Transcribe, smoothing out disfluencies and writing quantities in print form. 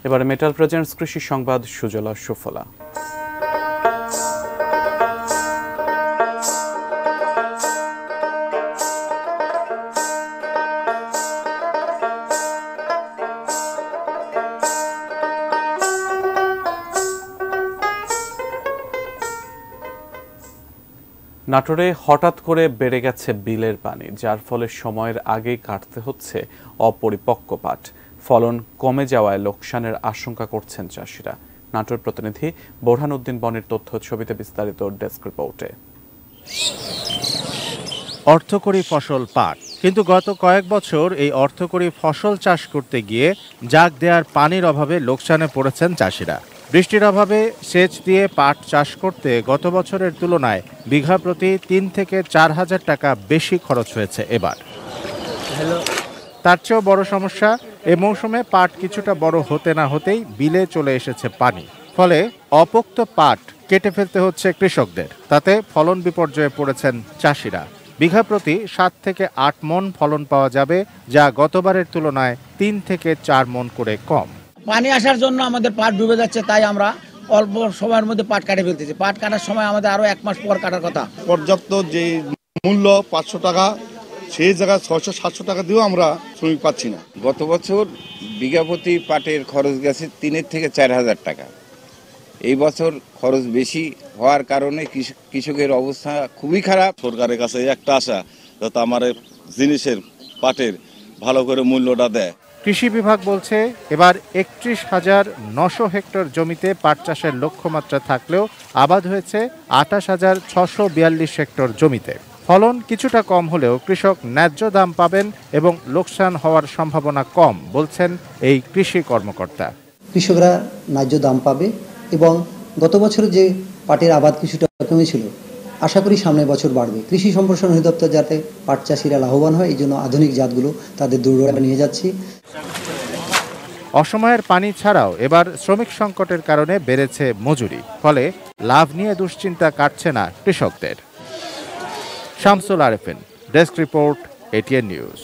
এবারে metal presents কৃষি সংবাদ সুজলা সুফলা। নাটোরে হঠাৎ করে বেড়ে গেছে বিলের পানি, যার ফলে সময়ের আগেই কাটতে হচ্ছে অপরিপক্ক পাট। ফলন কমে যাওয়ায় লোকসানের আশঙ্কা করছেন চাষিরা। নাটোর প্রতিনিধি বোরহান উদ্দিন বনের তথ্য ছবিতে বিস্তারিত ডেস্ক রিপোর্টে। অর্থকরী ফসল পাট, কিন্তু গত কয়েক বছর এই অর্থকরী ফসল চাষ করতে গিয়ে জাগ দেওয়ার পানির অভাবে লোকসানে পড়েছেন চাষিরা। বৃষ্টির অভাবে সেচ দিয়ে পাট চাষ করতে গত বছরের তুলনায় বিঘা প্রতি ৩ থেকে ৪ হাজার টাকা বেশি খরচ হয়েছে এবার। তার চেয়েও বড় সমস্যা, এ মৌসুমে পাট কিছুটা বড় হতে না হতেই বিলে চলে এসেছে পানি। ফলে অপোক্ত পাট কেটে ফেলতে হচ্ছে কৃষকদের। তাতে ফলন বিপর্যয়ে পড়েছেন চাষিরা। বিঘা প্রতি ৭ থেকে ৮ মণ ফলন পাওয়া যাবে, যা গতবারের তুলনায় ৩ থেকে ৪ মণ করে কম। পানি আসার জন্য আমাদের পাট ডুবে যাচ্ছে, তাই আমরা অল্প সময়ের মধ্যে পাট কাটে ফেলতেছি। পাট কাটার সময় আমাদের আরো 1 মাস পর কাটার কথা। পর্যাপ্ত যে মূল্য 500 টাকা, সেই জায়গায় 600-700 টাকা দিয়েও আমরা শ্রমিক পাচ্ছি না। গত বছর বিঘা প্রতি পাটের খরচ গেছে 3 থেকে 4 হাজার টাকা। এই বছর খরচ বেশি হওয়ার কারণে কৃষকের অবস্থা খুবই খারাপ। সরকারের কাছে একটা আশা, যাতে আমার জিনিসের পাটের ভালো করে মূল্যটা দেয়। কৃষি বিভাগ বলছে এবার ৩১,৯০০ হেক্টর জমিতে পাট চাষের লক্ষ্যমাত্রা থাকলেও আবাদ হয়েছে ২৮,৬৪২ হেক্টর জমিতে। ফলন কিছুটা কম হলেও কৃষক ন্যায্য দাম পাবেন এবং লোকসান হওয়ার সম্ভাবনা কম, বলছেন এই কৃষি কর্মকর্তা। কৃষকরা ন্যায্য দাম পাবে এবং গত বছর যে পাটের আবাদ কিছুটা কমেছিল, আশা করি সামনের বছর বাড়বে। কৃষি সম্প্রসারণ অধিদপ্তর যাতে পাট চাষিরা লাভবান হয়, এই জন্য আধুনিক জাতগুলো তাদের দূরে নিয়ে যাচ্ছি। অসময়ের পানি ছাড়াও এবার শ্রমিক সংকটের কারণে বেড়েছে মজুরি, ফলে লাভ নিয়ে দুশ্চিন্তা কাটছে না কৃষকদের। Shamsul Arefin, desk report, ATN news.